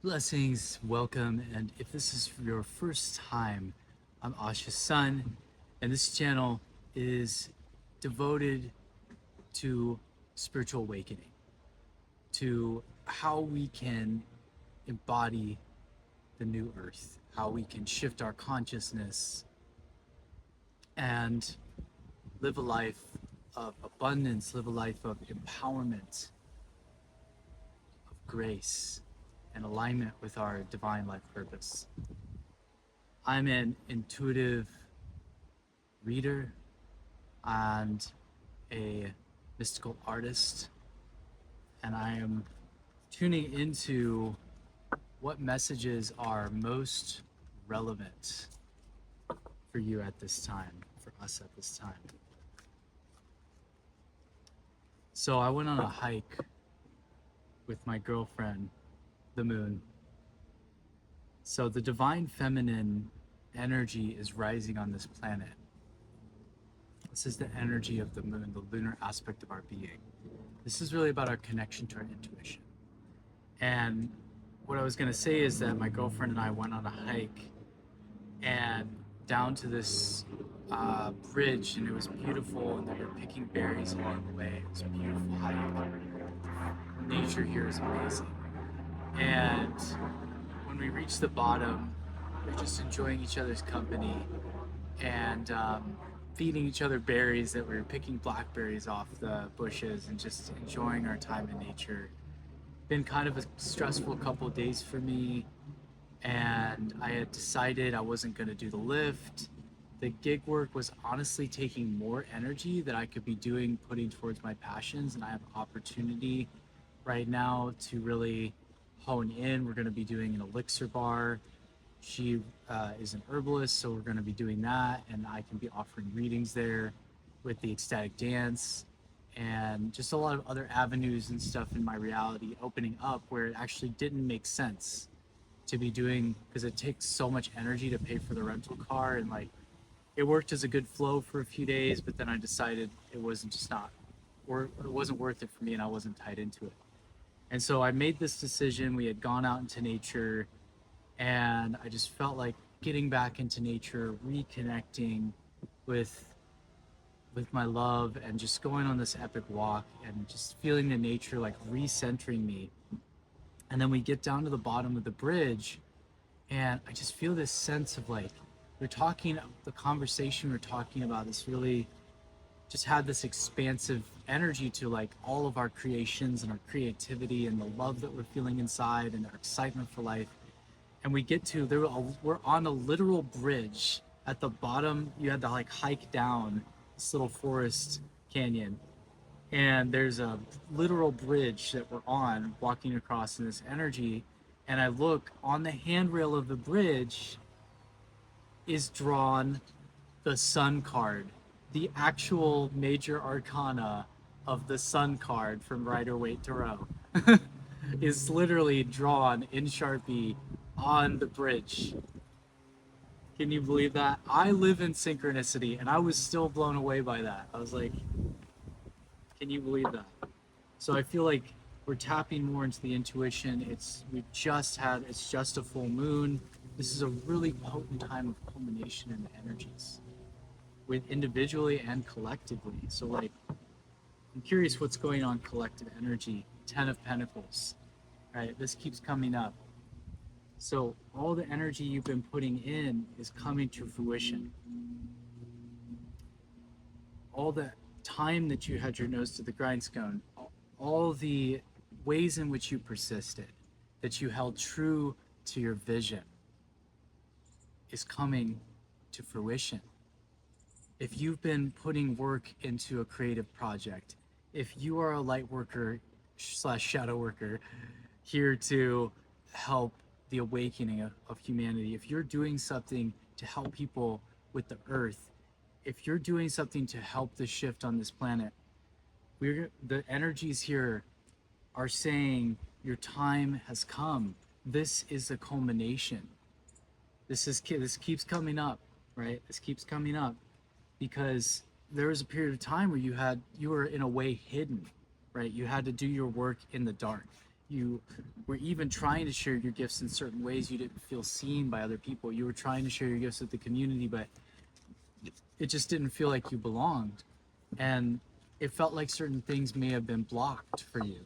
Blessings, welcome, and if this is your first time, I'm Asha's son, and this channel is devoted to spiritual awakening, to how we can embody the new earth, how we can shift our consciousness and live a life of abundance, live a life of empowerment, of grace, and alignment with our divine life purpose. I'm an intuitive reader and a mystical artist, and I am tuning into what messages are most relevant for you at this time, for us at this time. So I went on a hike with my girlfriend, the moon. So the divine feminine energy is rising on this planet. This is the energy of the moon, the lunar aspect of our being. This is really about our connection to our intuition. And what I was going to say is that my girlfriend and I went on a hike and down to this bridge, and it was beautiful, and we were picking berries along the way. It was a beautiful hike. Nature here is amazing. And when we reached the bottom, we were just enjoying each other's company and feeding each other berries that we were picking blackberries off the bushes and just enjoying our time in nature. Been kind of a stressful couple of days for me, and I had decided I wasn't going to do the lift. The gig work was honestly taking more energy that I could be doing, putting towards my passions, and I have opportunity right now to really hone in. We're going to be doing an elixir bar. She is an herbalist, so we're going to be doing that, and I can be offering readings there with the ecstatic dance and just a lot of other avenues and stuff in my reality opening up where it actually didn't make sense to be doing, because it takes so much energy to pay for the rental car, and like it worked as a good flow for a few days, but then I decided it wasn't just not, or it wasn't worth it for me, and I wasn't tied into it. And so I made this decision. We had gone out into nature, and I just felt like getting back into nature, reconnecting with my love, and just going on this epic walk and just feeling the nature like recentering me. And then we get down to the bottom of the bridge, and I just feel this sense of like, the conversation we're talking about, this really just had this expansive energy to like all of our creations and our creativity and the love that we're feeling inside and our excitement for life. And we get to we're on a literal bridge at the bottom. You had to like hike down this little forest canyon, and there's a literal bridge that we're on, walking across in this energy. And I look on the handrail of the bridge is drawn the sun card, the actual major arcana of the sun card from Rider-Waite Tarot is literally drawn in Sharpie on the bridge. Can you believe that? I live in synchronicity, and I was still blown away by that. I was like, can you believe that? So I feel like we're tapping more into the intuition. It's just a full moon. This is a really potent time of culmination in the energies, with individually and collectively. So like, I'm curious what's going on collective energy. Ten of Pentacles, right? This keeps coming up. So all the energy you've been putting in is coming to fruition. All the time that you had your nose to the grindstone, all the ways in which you persisted, that you held true to your vision, is coming to fruition. If you've been putting work into a creative project, if you are a light worker / shadow worker here to help the awakening of humanity, if you're doing something to help people with the earth, if you're doing something to help the shift on this planet, the energies here are saying your time has come. This is the culmination. This keeps coming up, right? This keeps coming up because there was a period of time where you were in a way hidden, right? You had to do your work in the dark. You were even trying to share your gifts in certain ways. You didn't feel seen by other people. You were trying to share your gifts with the community, but it just didn't feel like you belonged. And it felt like certain things may have been blocked for you.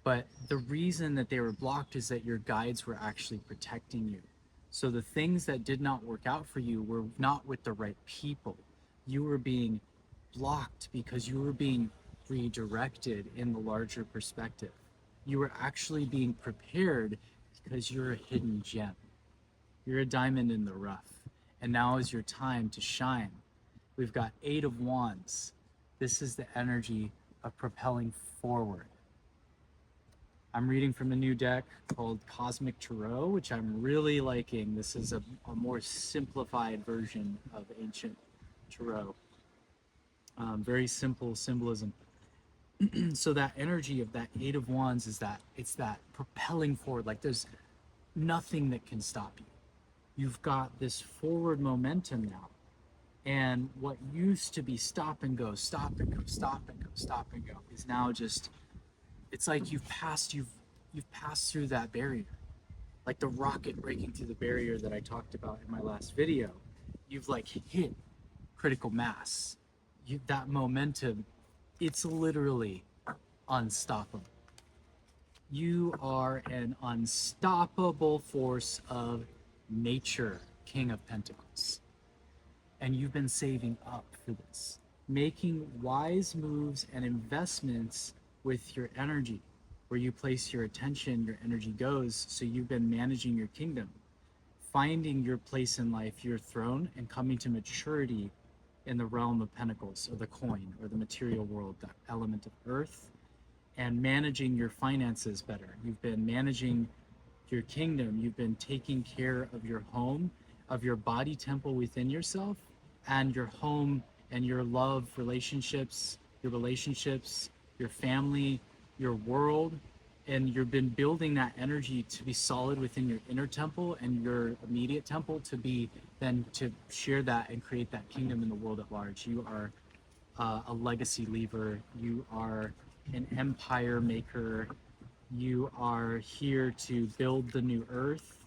But the reason that they were blocked is that your guides were actually protecting you. So the things that did not work out for you were not with the right people. You were being blocked because you were being redirected in the larger perspective. You were actually being prepared because you're a hidden gem. You're a diamond in the rough. And now is your time to shine. We've got 8 of Wands. This is the energy of propelling forward. I'm reading from a new deck called Cosmic Tarot, which I'm really liking. This is a more simplified version of ancient Tarot. Very simple symbolism. So that energy of that 8 of Wands is that it's that propelling forward. Like there's nothing that can stop you. You've got this forward momentum now. And what used to be stop and go, stop and go, stop and go, stop and go is now just, it's like you've passed through that barrier. Like the rocket breaking through the barrier that I talked about in my last video. You've like hit critical mass. That momentum, it's literally unstoppable. You are an unstoppable force of nature, King of Pentacles. And you've been saving up for this, making wise moves and investments with your energy. Where you place your attention, your energy goes. So you've been managing your kingdom, finding your place in life, your throne, and coming to maturity in the realm of Pentacles, or the coin, or the material world, the element of earth, and managing your finances better. You've been managing your kingdom. You've been taking care of your home, of your body temple within yourself, and your home and your love relationships, your family, your world. And you've been building that energy to be solid within your inner temple and your immediate temple to be then to share that and create that kingdom in the world at large. You are a legacy leaver. You are an empire maker. You are here to build the new earth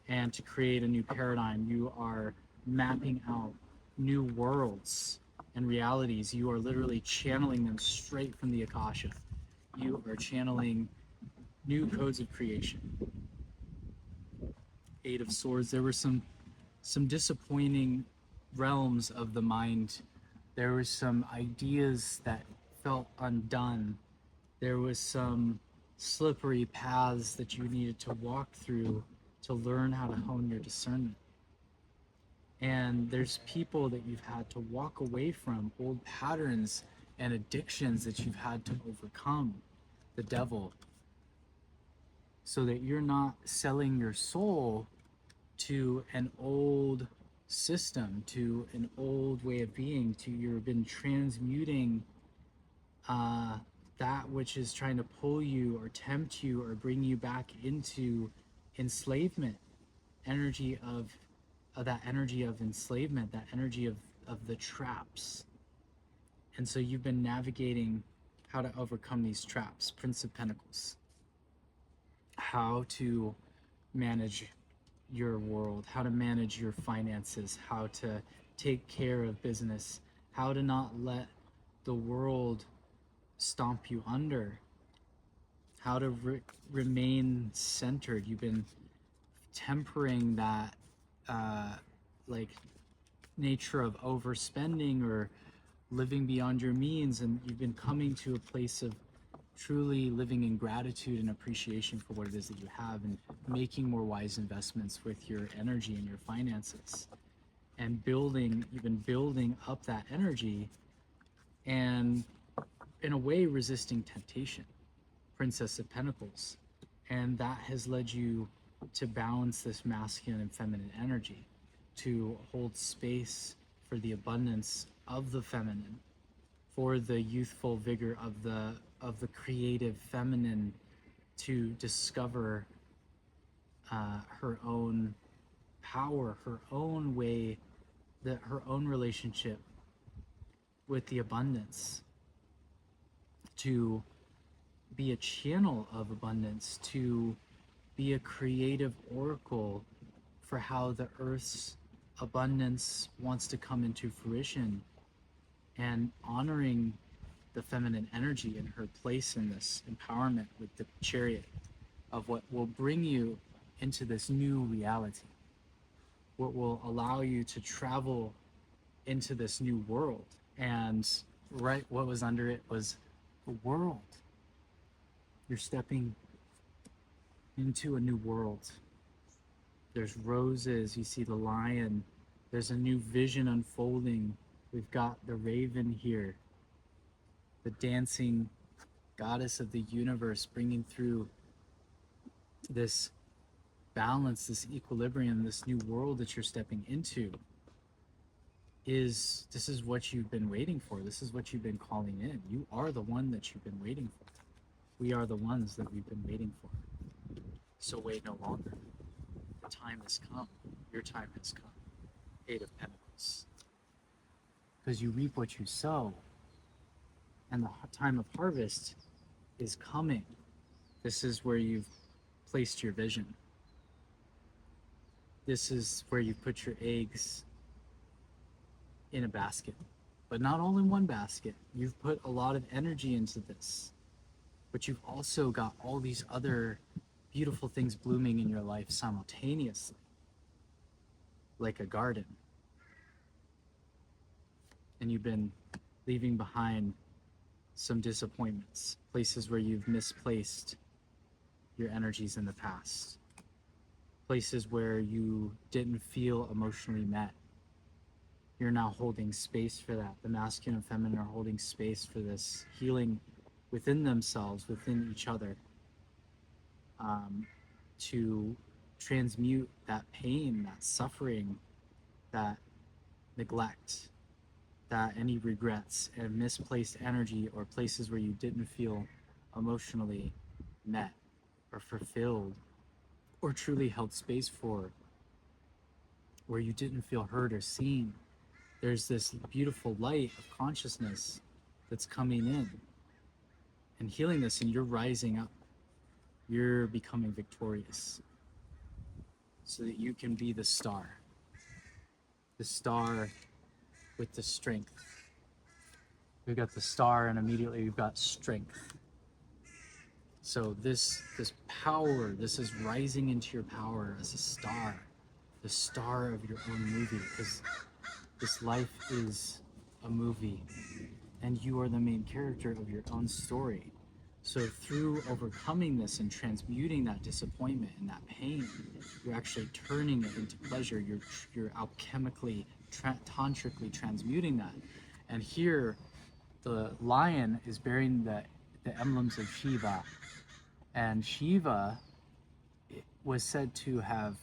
and to create a new paradigm. You are mapping out new worlds and realities. You are literally channeling them straight from the Akasha. You are channeling new codes of creation. 8 of Swords. There were some disappointing realms of the mind. There were some ideas that felt undone. There was some slippery paths that you needed to walk through to learn how to hone your discernment. And there's people that you've had to walk away from, old patterns and addictions that you've had to overcome, the devil, so that you're not selling your soul to an old system, to an old way of being, to you've been transmuting that which is trying to pull you or tempt you or bring you back into enslavement, energy of that energy of enslavement, that energy of the traps. And so you've been navigating how to overcome these traps, Prince of Pentacles, how to manage your world, how to manage your finances, how to take care of business, how to not let the world stomp you under, how to remain centered. You've been tempering that like nature of overspending or living beyond your means, and you've been coming to a place of truly living in gratitude and appreciation for what it is that you have, and making more wise investments with your energy and your finances, and you've been building up that energy, and in a way resisting temptation, Princess of Pentacles. And that has led you to balance this masculine and feminine energy, to hold space for the abundance of the feminine, for the youthful vigor of the creative feminine, to discover her own power, her own way, her own relationship with the abundance, to be a channel of abundance, to be a creative oracle for how the earth's abundance wants to come into fruition, and honoring the feminine energy and her place in this empowerment with the chariot of what will bring you into this new reality, what will allow you to travel into this new world. And right, what was under it was the world. You're stepping into a new world. There's roses, you see the lion, there's a new vision unfolding. We've got the raven here, the dancing goddess of the universe, bringing through this balance, this equilibrium, this new world that you're stepping into. This is what you've been waiting for. This is what you've been calling in. You are the one that you've been waiting for. We are the ones that we've been waiting for. So wait no longer. The time has come. Your time has come. Eight of Pentacles. Because you reap what you sow. And the time of harvest is coming. This is where you've placed your vision. This is where you put your eggs in a basket. But not all in one basket. You've put a lot of energy into this. But you've also got all these other beautiful things blooming in your life simultaneously. Like a garden. And you've been leaving behind some disappointments, places where you've misplaced your energies in the past, places where you didn't feel emotionally met. You're now holding space for that. The masculine and feminine are holding space for this healing within themselves, within each other, to transmute that pain, that suffering, that neglect, that any regrets and misplaced energy, or places where you didn't feel emotionally met or fulfilled or truly held space for, where you didn't feel heard or seen. There's this beautiful light of consciousness that's coming in and healing this, and you're rising up. You're becoming victorious so that you can be the star with the strength. We've got the star, and immediately we've got strength. So this power, this is rising into your power as a star, the star of your own movie, because this life is a movie and you are the main character of your own story. So through overcoming this and transmuting that disappointment and that pain, you're actually turning it into pleasure. You're alchemically, tantrically transmuting that. And here, the lion is bearing the emblems of Shiva. And Shiva was said to have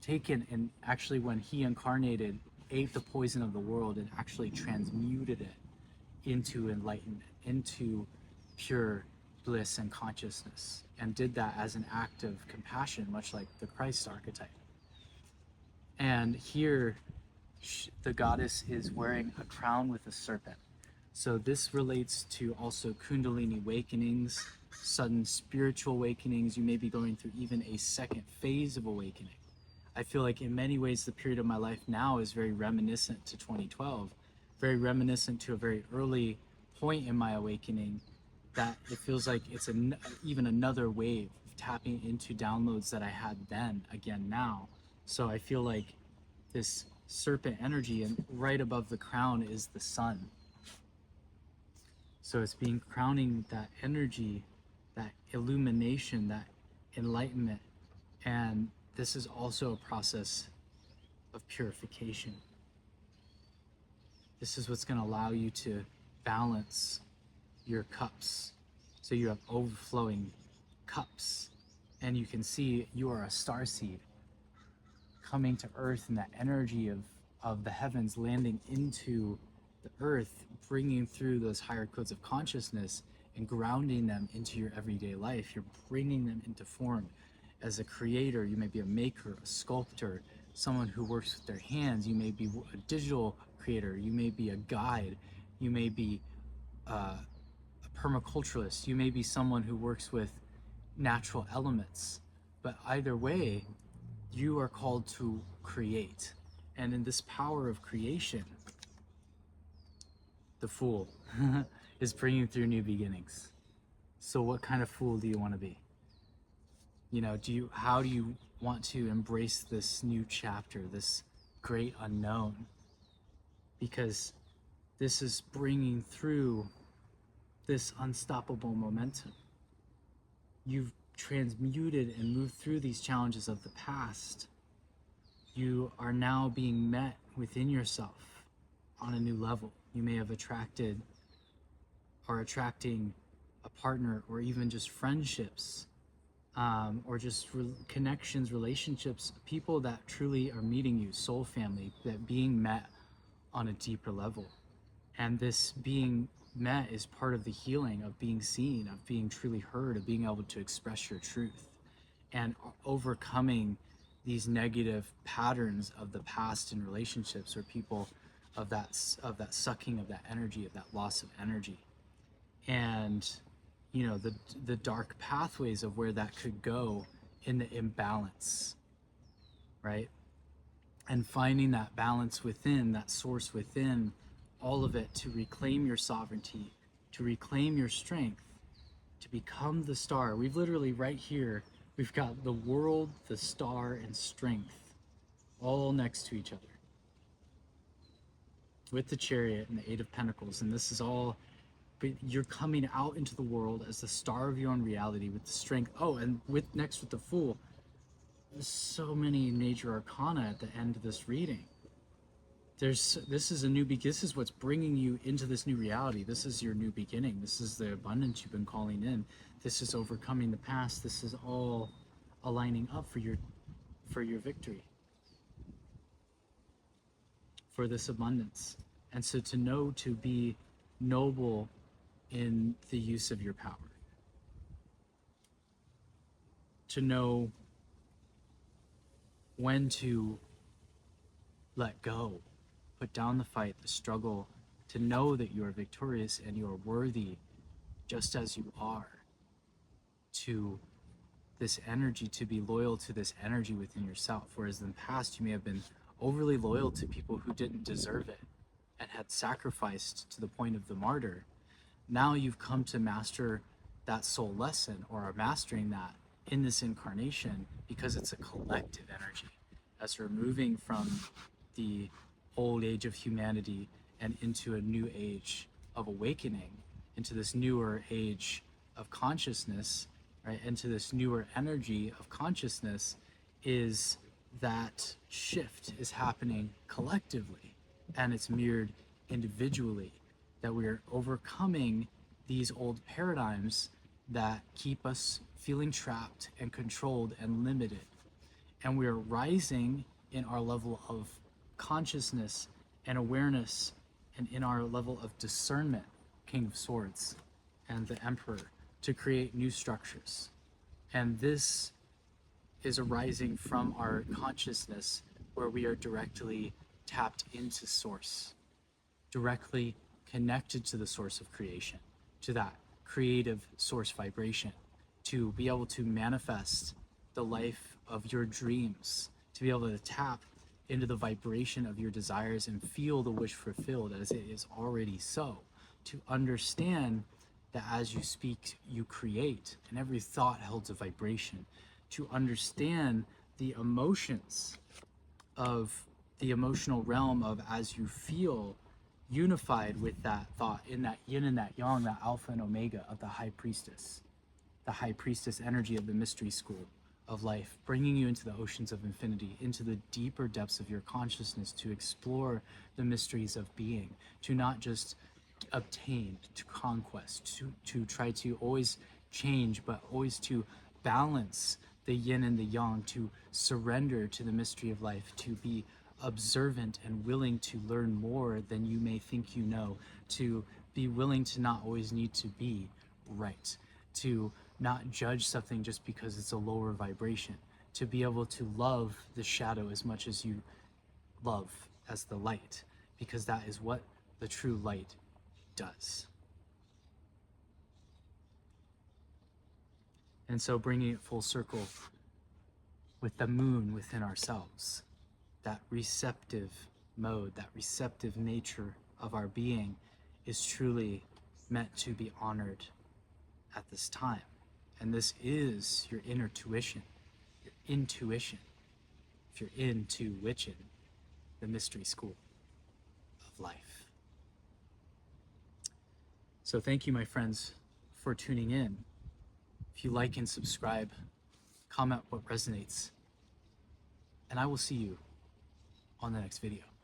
taken, and actually when he incarnated, ate the poison of the world and actually transmuted it into enlightenment, into pure bliss and consciousness, and did that as an act of compassion, much like the Christ archetype. And here, the goddess is wearing a crown with a serpent. So this relates to also Kundalini awakenings, sudden spiritual awakenings. You may be going through even a second phase of awakening. I feel like in many ways the period of my life now is very reminiscent to 2012, very reminiscent to a very early point in my awakening, that it feels like it's even another wave of tapping into downloads that I had then again now. So I feel like this serpent energy, and right above the crown is the sun. So it's being crowning that energy, that illumination, that enlightenment. And this is also a process of purification. This is what's going to allow you to balance your cups, so you have overflowing cups, and you can see you are a starseed coming to earth, and that energy of the heavens landing into the earth, bringing through those higher codes of consciousness and grounding them into your everyday life. You're bringing them into form. As a creator, you may be a maker, a sculptor, someone who works with their hands. You may be a digital creator, you may be a guide, you may be a permaculturalist. You may be someone who works with natural elements. But either way, you are called to create. And in this power of creation, the Fool is bringing through new beginnings. So what kind of fool do you want to be? You know, how do you want to embrace this new chapter, this great unknown? Because this is bringing through this unstoppable momentum. You've transmuted and moved through these challenges of the past. You are now being met within yourself on a new level. You may have attracting a partner, or even just friendships, or just connections, relationships, people that truly are meeting you, soul family, that being met on a deeper level. And this being met is part of the healing of being seen, of being truly heard, of being able to express your truth, and overcoming these negative patterns of the past in relationships, or people of that sucking of that energy, of that loss of energy. And you know, the dark pathways of where that could go in the imbalance, right? And finding that balance within, that source within, all of it, to reclaim your sovereignty, to reclaim your strength, to become the star. We've literally right here, we've got the world, the star, and strength all next to each other, with the Chariot and the Eight of Pentacles. And this is all, but you're coming out into the world as the star of your own reality with the strength. Oh, and with the Fool, there's so many major arcana at the end of this reading. This is what's bringing you into this new reality. This is your new beginning. This is the abundance you've been calling in. This is overcoming the past. This is all aligning up for your victory, for this abundance. And so to be noble in the use of your power, to know when to let go, put down the fight, the struggle, to know that you are victorious and you are worthy just as you are, to this energy, to be loyal to this energy within yourself. Whereas in the past, you may have been overly loyal to people who didn't deserve it and had sacrificed to the point of the martyr. Now you've come to master that soul lesson, or are mastering that in this incarnation, because it's a collective energy. As we're moving from the old age of humanity and into a new age of awakening, into this newer age of consciousness, right? Into this newer energy of consciousness, is that shift is happening collectively, and it's mirrored individually, that we are overcoming these old paradigms that keep us feeling trapped and controlled and limited. And we are rising in our level of consciousness and awareness, and in our level of discernment, King of Swords and the Emperor, to create new structures. And this is arising from our consciousness, where we are directly tapped into source, directly connected to the source of creation, to that creative source vibration, to be able to manifest the life of your dreams, to be able to tap into the vibration of your desires and feel the wish fulfilled as it is already so, to understand that as you speak, you create, and every thought holds a vibration, to understand the emotions of the emotional realm of, as you feel unified with that thought, in that yin and that yang, that alpha and omega of the high priestess energy of the mystery school of life, bringing you into the oceans of infinity, into the deeper depths of your consciousness, to explore the mysteries of being, to not just obtain, to conquest, to try to always change, but always to balance the yin and the yang, to surrender to the mystery of life, to be observant and willing to learn more than you may think you know, to be willing to not always need to be right, to not judge something just because it's a lower vibration, to be able to love the shadow as much as you love as the light, because that is what the true light does. And so bringing it full circle with the moon within ourselves, that receptive mode, that receptive nature of our being is truly meant to be honored at this time. And this is your inner tuition, your intuition, if you're into witching, the mystery school of life. So thank you, my friends, for tuning in. If you like and subscribe, comment what resonates, and I will see you on the next video.